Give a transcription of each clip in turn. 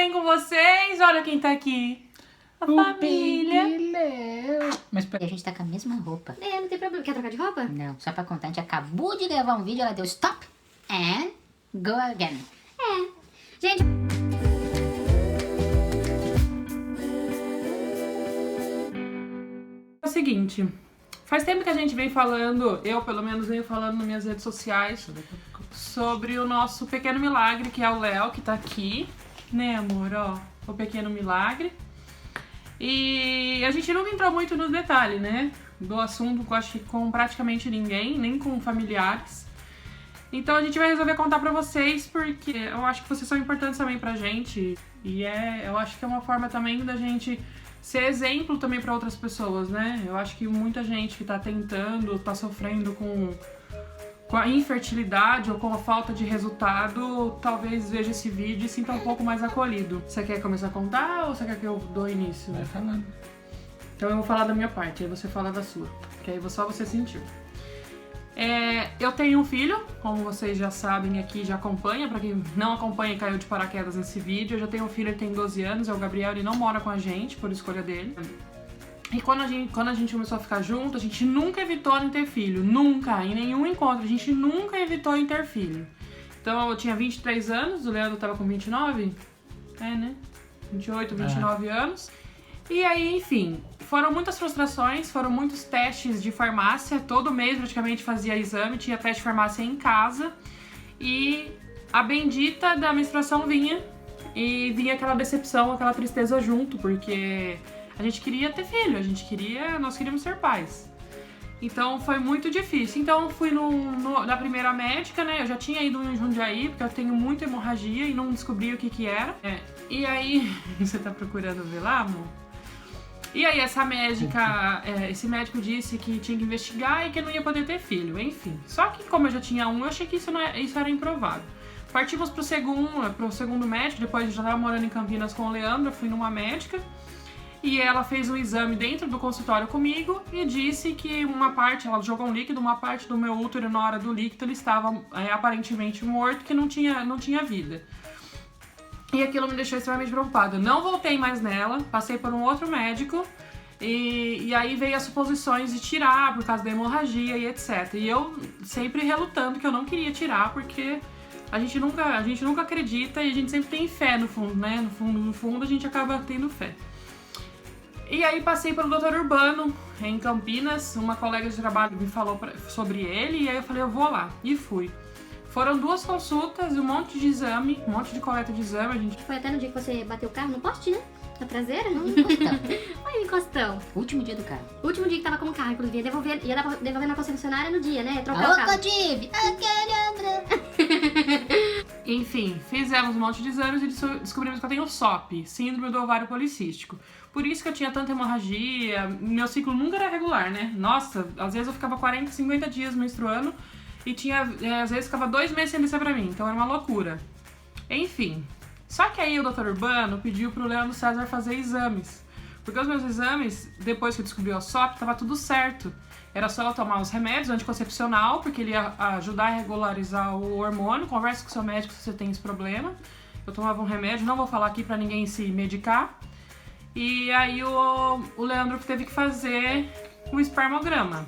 bem com vocês? Olha quem tá aqui. A família. Mas a gente tá com a mesma roupa. Não tem problema. Quer trocar de roupa? Não, só pra contar, a gente acabou de gravar um vídeo, ela deu stop and go again. Gente... É o seguinte, faz tempo que a gente vem falando, eu pelo menos venho falando nas minhas redes sociais, sobre o nosso pequeno milagre, que é o Léo, que tá aqui, né amor, ó, o pequeno milagre. E a gente nunca entrou muito nos detalhes, né, do assunto, acho que com praticamente ninguém, nem com familiares. Então a gente vai resolver contar pra vocês, porque eu acho que vocês são importantes também pra gente. E eu acho que é uma forma também da gente ser exemplo também pra outras pessoas, né? Eu acho que muita gente que tá tentando, tá sofrendo com a infertilidade ou com a falta de resultado, talvez veja esse vídeo e sinta um pouco mais acolhido. Você quer começar a contar ou você quer que eu dou início? Vai falando. Então eu vou falar da minha parte, aí você fala da sua, que aí só você sentiu. Eu tenho um filho, como vocês já sabem aqui, já acompanha. Pra quem não acompanha e caiu de paraquedas nesse vídeo, eu já tenho um filho, ele tem 12 anos, é o Gabriel, ele não mora com a gente, por escolha dele. E quando a gente começou a ficar junto, a gente nunca evitou em ter filho, nunca, em nenhum encontro, a gente nunca evitou em ter filho. Então eu tinha 23 anos, o Leandro tava com 29, né? 28, 29 anos. E aí, enfim, foram muitas frustrações, foram muitos testes de farmácia, todo mês praticamente fazia exame, tinha teste de farmácia em casa. E a bendita da menstruação vinha, e vinha aquela decepção, aquela tristeza junto, porque a gente queria ter filho, nós queríamos ser pais. Então foi muito difícil. Então fui na primeira médica, né? Eu já tinha ido em Jundiaí, porque eu tenho muita hemorragia e não descobri o que era. E aí, você tá procurando ver lá, amor? E aí essa médica, esse médico disse que tinha que investigar e que não ia poder ter filho, enfim. Só que como eu já tinha um, eu achei que isso era improvável. Partimos pro segundo médico, depois eu já tava morando em Campinas com o Leandro, eu fui numa médica. E ela fez um exame dentro do consultório comigo e disse que ela jogou um líquido, uma parte do meu útero na hora do líquido ele estava aparentemente morto, que não tinha vida. E aquilo me deixou extremamente preocupada. Não voltei mais nela, passei por um outro médico e aí veio as suposições de tirar por causa da hemorragia e etc. E eu sempre relutando que eu não queria tirar porque a gente nunca acredita e a gente sempre tem fé no fundo, né? No fundo a gente acaba tendo fé. E aí passei pelo Dr. Urbano, em Campinas, uma colega de trabalho me falou sobre ele e aí eu falei, eu vou lá. E fui. Foram 2 consultas, um monte de exame, um monte de coleta de exame. A gente... Foi até no dia que você bateu o carro no poste, né? Na traseira? Encostão. Olha o encostão. Último dia do carro. Último dia que tava com o carro, inclusive. Ia devolver na concessionária no dia, né? Trocar o carro. Codive! Aquele André! Enfim, fizemos um monte de exames e descobrimos que eu tenho SOP, Síndrome do Ovário Policístico. Por isso que eu tinha tanta hemorragia, meu ciclo nunca era regular, né? Nossa, às vezes eu ficava 40, 50 dias menstruando e às vezes ficava 2 meses sem descer pra mim, então era uma loucura. Enfim, só que aí o Dr. Urbano pediu pro Leandro César fazer exames. Porque os meus exames, depois que eu descobri o SOP, tava tudo certo. Era só eu tomar os remédios anticoncepcional, porque ele ia ajudar a regularizar o hormônio. Converse com o seu médico se você tem esse problema. Eu tomava um remédio, não vou falar aqui pra ninguém se medicar. E aí o Leandro teve que fazer um espermograma.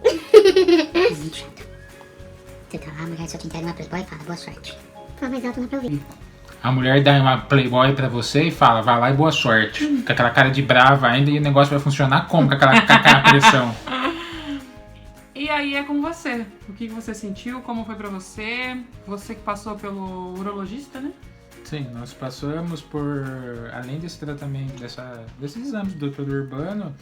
Muito chato. Você tá lá, a mulher só te entrega uma Playboy e fala, boa sorte. Fala mais alto, não pra ouvir. A mulher dá uma Playboy pra você e fala, vai lá e boa sorte. Com aquela cara de brava ainda e o negócio vai funcionar como? Com aquela pressão. E aí é com você. O que você sentiu? Como foi pra você? Você que passou pelo urologista, né? Sim, nós passamos por, além desse tratamento, desses exames do Dr. Urbano,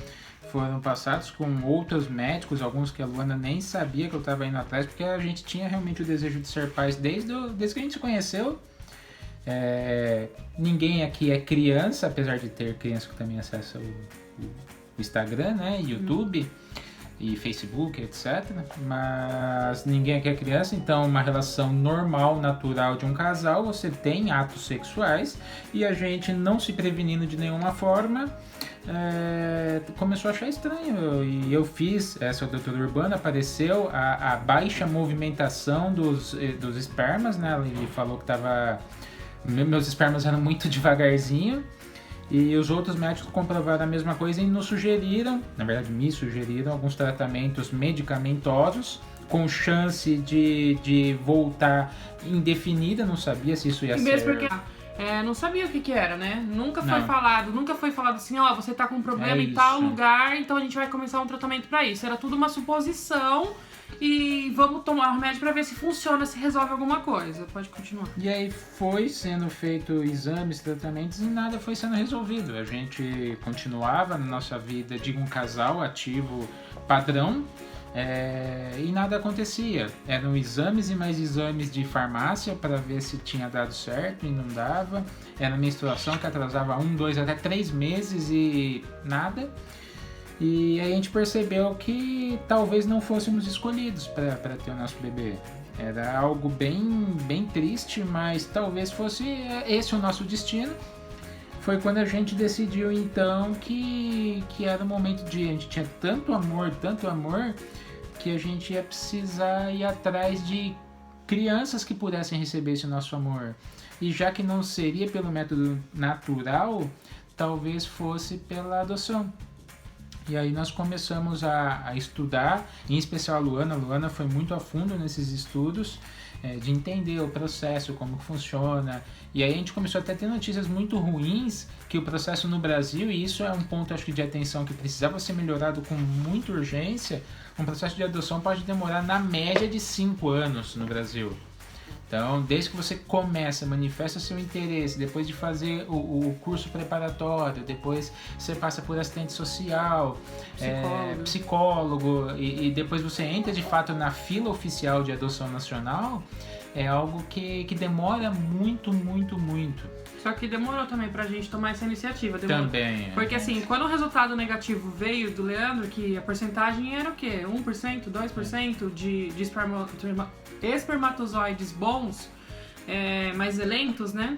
foram passados com outros médicos, alguns que a Luana nem sabia que eu estava indo atrás, porque a gente tinha realmente o desejo de ser pais desde que a gente se conheceu. Ninguém aqui é criança, apesar de ter criança que também acessa o Instagram, né, YouTube e Facebook, etc. Mas ninguém aqui é criança, então uma relação normal, natural de um casal, você tem atos sexuais e a gente não se prevenindo de nenhuma forma, começou a achar estranho. E eu fiz essa Dr. Urbano, apareceu a baixa movimentação dos espermas, né? Ele falou que estava Meus espermas eram muito devagarzinho. E os outros médicos comprovaram a mesma coisa e nos sugeriram, na verdade me sugeriram, alguns tratamentos medicamentosos com chance de voltar indefinida. Não sabia se isso ia ser... Mesmo porque não sabia o que era, né? Nunca foi falado assim, ó, você tá com um problema em tal lugar, então a gente vai começar um tratamento pra isso. Era tudo uma suposição e vamos tomar remédio pra ver se funciona, se resolve alguma coisa. Pode continuar. E aí foi sendo feito exames, tratamentos e nada foi sendo resolvido. A gente continuava na nossa vida de um casal ativo padrão, e nada acontecia. Eram exames e mais exames de farmácia para ver se tinha dado certo e não dava. Era menstruação que atrasava 1, 2, até 3 meses e nada. E aí a gente percebeu que talvez não fôssemos escolhidos para ter o nosso bebê. Era algo bem triste, mas talvez fosse esse o nosso destino. Foi quando a gente decidiu então que era o momento a gente tinha tanto amor, que a gente ia precisar ir atrás de crianças que pudessem receber esse nosso amor. E já que não seria pelo método natural, talvez fosse pela adoção. E aí nós começamos a estudar, em especial a Luana. A Luana foi muito a fundo nesses estudos, de entender o processo, como funciona. E aí a gente começou até a ter notícias muito ruins, que o processo no Brasil, e isso é um ponto acho que de atenção que precisava ser melhorado com muita urgência, um processo de adoção pode demorar na média de 5 anos no Brasil. Então, desde que você começa, manifesta seu interesse, depois de fazer o curso preparatório, depois você passa por assistente social, psicólogo e depois você entra de fato na fila oficial de adoção nacional, é algo que demora muito. Só que demorou também pra gente tomar essa iniciativa. Também. Porque assim, quando o resultado negativo veio do Leandro, que a porcentagem era o quê? 1%, 2% de espermatozoides bons, mais lentos, né?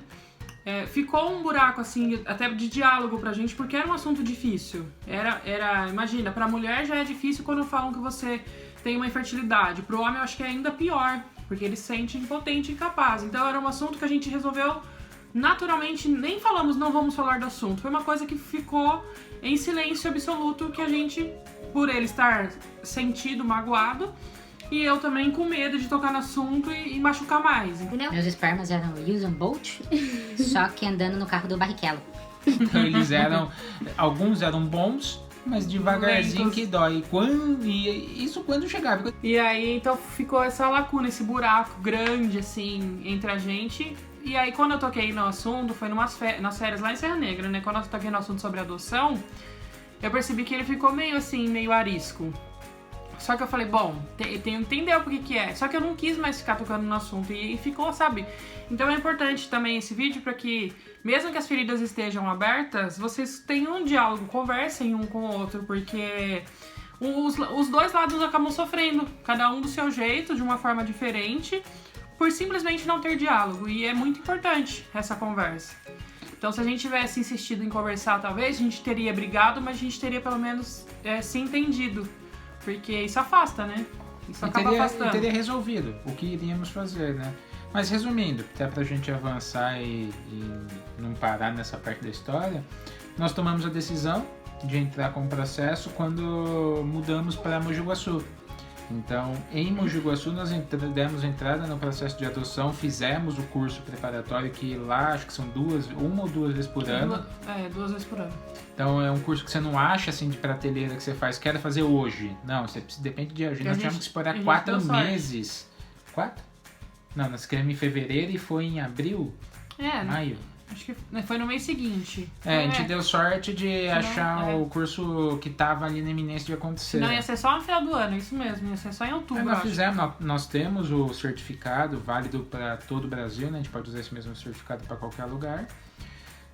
Ficou um buraco, assim, até de diálogo pra gente, porque era um assunto difícil. Imagina, pra mulher já é difícil quando falam que você tem uma infertilidade. Pro homem eu acho que é ainda pior, porque ele se sente impotente e incapaz. Então era um assunto que a gente resolveu naturalmente, nem falamos, não vamos falar do assunto. Foi uma coisa que ficou em silêncio absoluto, que a gente, por ele estar sentido, magoado, e eu também com medo de tocar no assunto e machucar mais, entendeu? Meus espermas eram Usain Bolt, só que andando no carro do Barrichello. Então alguns eram bons, mas devagarzinho lentos. Que dói. Isso quando chegava. E aí, então ficou essa lacuna, esse buraco grande, assim, entre a gente. E aí, quando eu toquei no assunto, foi nas férias lá em Serra Negra, né? Quando eu toquei no assunto sobre adoção, eu percebi que ele ficou meio arisco. Só que eu falei, bom, tenho que entender o que é. Só que eu não quis mais ficar tocando no assunto e ficou, sabe? Então é importante também esse vídeo para que, mesmo que as feridas estejam abertas, vocês tenham um diálogo, conversem um com o outro, porque os dois lados acabam sofrendo, cada um do seu jeito, de uma forma diferente, por simplesmente não ter diálogo. E é muito importante essa conversa. Então, se a gente tivesse insistido em conversar, talvez a gente teria brigado, mas a gente teria pelo menos se entendido. Porque isso afasta, né? Isso acaba afastando. E teria resolvido o que iríamos fazer, né? Mas resumindo, até pra gente avançar e não parar nessa parte da história, nós tomamos a decisão de entrar com o processo quando mudamos para Mogi Guaçu. Então, em Mogi Guaçu, nós demos entrada no processo de adoção, fizemos o curso preparatório, que lá acho que são 1 ou 2 vezes por ano. 2 vezes por ano. Então, é um curso que você não acha assim de prateleira que você faz, quero fazer hoje. Não, você depende de agenda. Nós tivemos que esperar 4 meses. 4? Não, nós queremos em fevereiro e foi em abril? Maio. Acho que foi no mês seguinte. A gente deu sorte de achar o curso que estava ali na iminência de acontecer. Não, ia ser só no final do ano, isso mesmo, ia ser só em outubro. Nós temos o certificado válido para todo o Brasil, né? A gente pode usar esse mesmo certificado para qualquer lugar.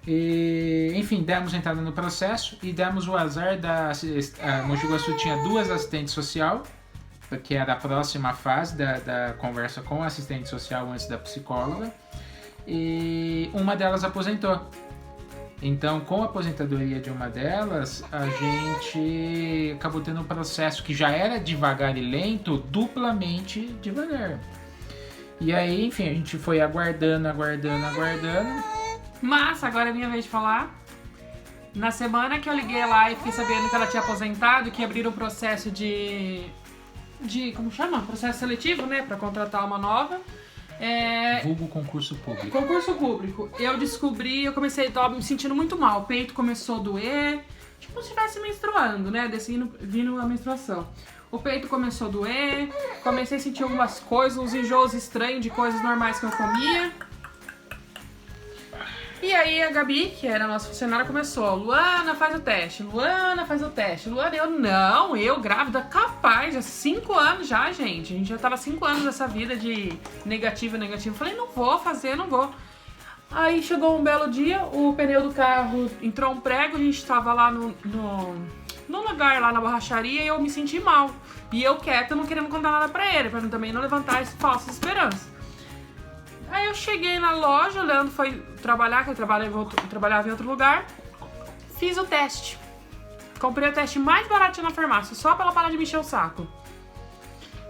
E, enfim, demos entrada no processo e demos o azar a Mogi Guaçu tinha 2 assistentes social, que era a próxima fase da conversa com a assistente social antes da psicóloga. E uma delas aposentou. Então, com a aposentadoria de uma delas, a gente acabou tendo um processo que já era devagar e lento, duplamente devagar. E aí, enfim, a gente foi aguardando. Mas, agora é minha vez de falar. Na semana que eu liguei lá e fiquei sabendo que ela tinha aposentado, que abriram o processo de como chama? Processo seletivo, né? Pra contratar uma nova. Vulgo concurso público. Concurso público. Eu descobri, eu comecei, tava me sentindo muito mal. O peito começou a doer. Tipo, como se estivesse menstruando, né? Vindo a menstruação. O peito começou a doer. Comecei a sentir algumas coisas, uns enjoos estranhos de coisas normais que eu comia. E aí a Gabi, que era a nossa funcionária, começou. Luana, faz o teste. Luana, faz o teste. Luana, eu grávida, capaz. Há 5 anos já, gente. A gente já tava 5 anos nessa vida de negativo. Falei, não vou fazer, não vou. Aí chegou um belo dia, o pneu do carro entrou um prego, a gente tava lá no lugar, lá na borracharia, e eu me senti mal. E eu quieta, não querendo contar nada pra ele, pra também não levantar essa falsa esperança. Aí eu cheguei na loja, o Leandro foi trabalhar, que eu trabalhava em outro lugar. Fiz o teste. Comprei o teste mais barato na farmácia, só pra ela parar de me encher o saco.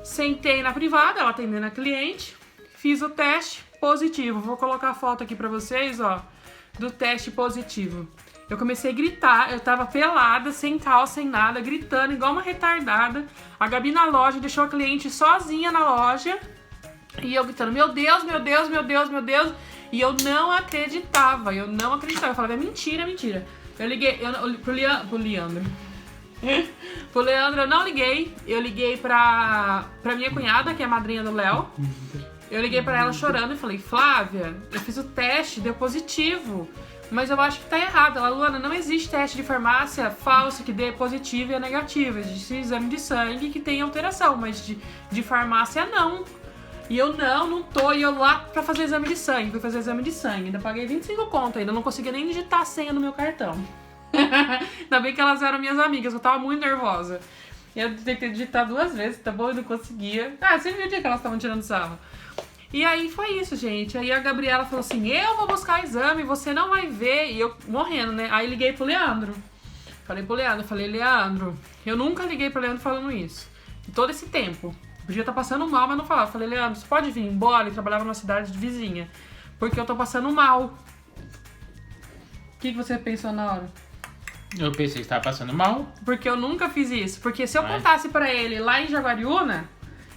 Sentei na privada, ela atendendo a cliente. Fiz o teste positivo. Vou colocar a foto aqui pra vocês, ó, do teste positivo. Eu comecei a gritar, eu tava pelada, sem calça, sem nada, gritando igual uma retardada. A Gabi na loja deixou a cliente sozinha na loja. E eu gritando, meu Deus. E eu não acreditava. Eu falava, é mentira. Eu liguei pro Leandro. Pro Leandro eu não liguei. Eu liguei pra minha cunhada, que é a madrinha do Léo. Eu liguei pra ela chorando e falei, Flávia, eu fiz o teste, deu positivo. Mas eu acho que tá errado. Ela, Luana, não existe teste de farmácia falso que dê positivo e é negativo. Existe exame de sangue que tem alteração, mas de farmácia não. E eu não tô, e eu lá pra fazer exame de sangue, fui fazer exame de sangue, ainda paguei 25 conto ainda, não conseguia nem digitar a senha no meu cartão. Ainda bem que elas eram minhas amigas, eu tava muito nervosa. Eu tentei digitar 2 vezes, tá bom? Eu não conseguia. Você viu o dia que elas estavam tirando sarro. E aí foi isso, gente. Aí a Gabriela falou assim, eu vou buscar o exame, você não vai ver. E eu morrendo, né? Aí liguei pro Leandro. Falei, Leandro, eu nunca liguei pro Leandro falando isso. Em todo esse tempo. Podia estar passando mal, mas não falava. Falei, Leandro, você pode vir embora? Ele trabalhava numa cidade vizinha. Porque eu tô passando mal. O que você pensou na hora? Eu pensei que estava passando mal. Porque eu nunca fiz isso. Porque se eu contasse pra ele lá em Jaguariúna,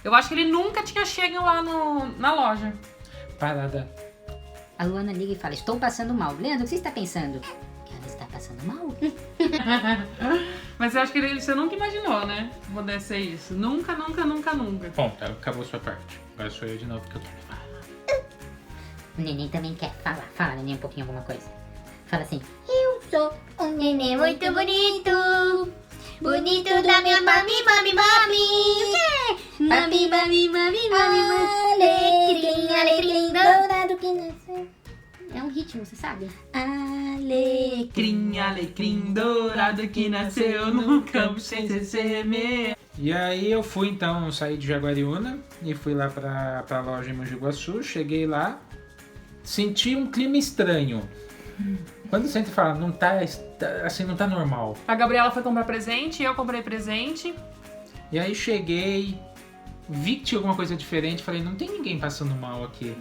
eu acho que ele nunca tinha chegado lá na loja. Parada. A Luana liga e fala, estou passando mal. Leandro, o que você está pensando? Que ela está passando mal? Mas eu acho que você nunca imaginou, né? Que pudesse ser isso. Nunca. Bom, acabou a sua parte. Agora sou eu de novo que eu quero falar. O neném também quer falar. Fala, neném, um pouquinho alguma coisa. Fala assim, eu sou um neném muito bonito. Bonito da minha mami. O quê? Mami. Alecrim, dourado que nasceu. É um ritmo, você sabe? Alecrim dourado que nasceu no campo sem semear. E aí eu fui então, saí de Jaguariúna e fui lá pra loja em Mogi Guaçu. Cheguei lá, senti um clima estranho. Quando você entra e fala, não tá normal. A Gabriela foi comprar presente, eu comprei presente. E aí cheguei, vi que tinha alguma coisa diferente, falei, não tem ninguém passando mal aqui.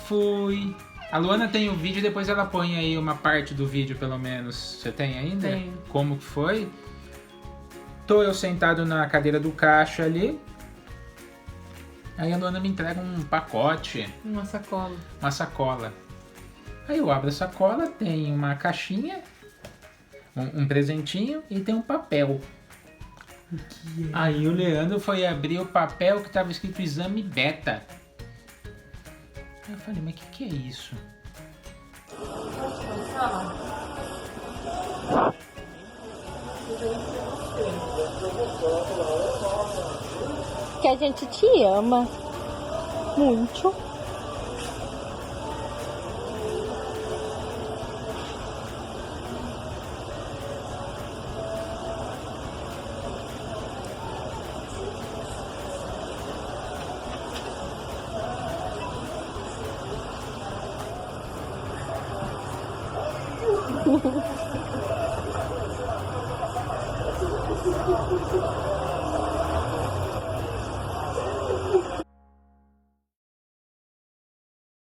Fui. A Luana tem o vídeo, depois ela põe aí uma parte do vídeo, pelo menos. Você tem ainda? Tenho. Como que foi? Tô eu sentado na cadeira do caixa ali. Aí a Luana me entrega um pacote. Uma sacola. Uma sacola. Aí eu abro a sacola, tem uma caixinha, um presentinho e tem um papel. O que é? Aí o Leandro foi abrir o papel que tava escrito exame beta. Aí eu falei, mas o que é isso? Que a gente te ama muito.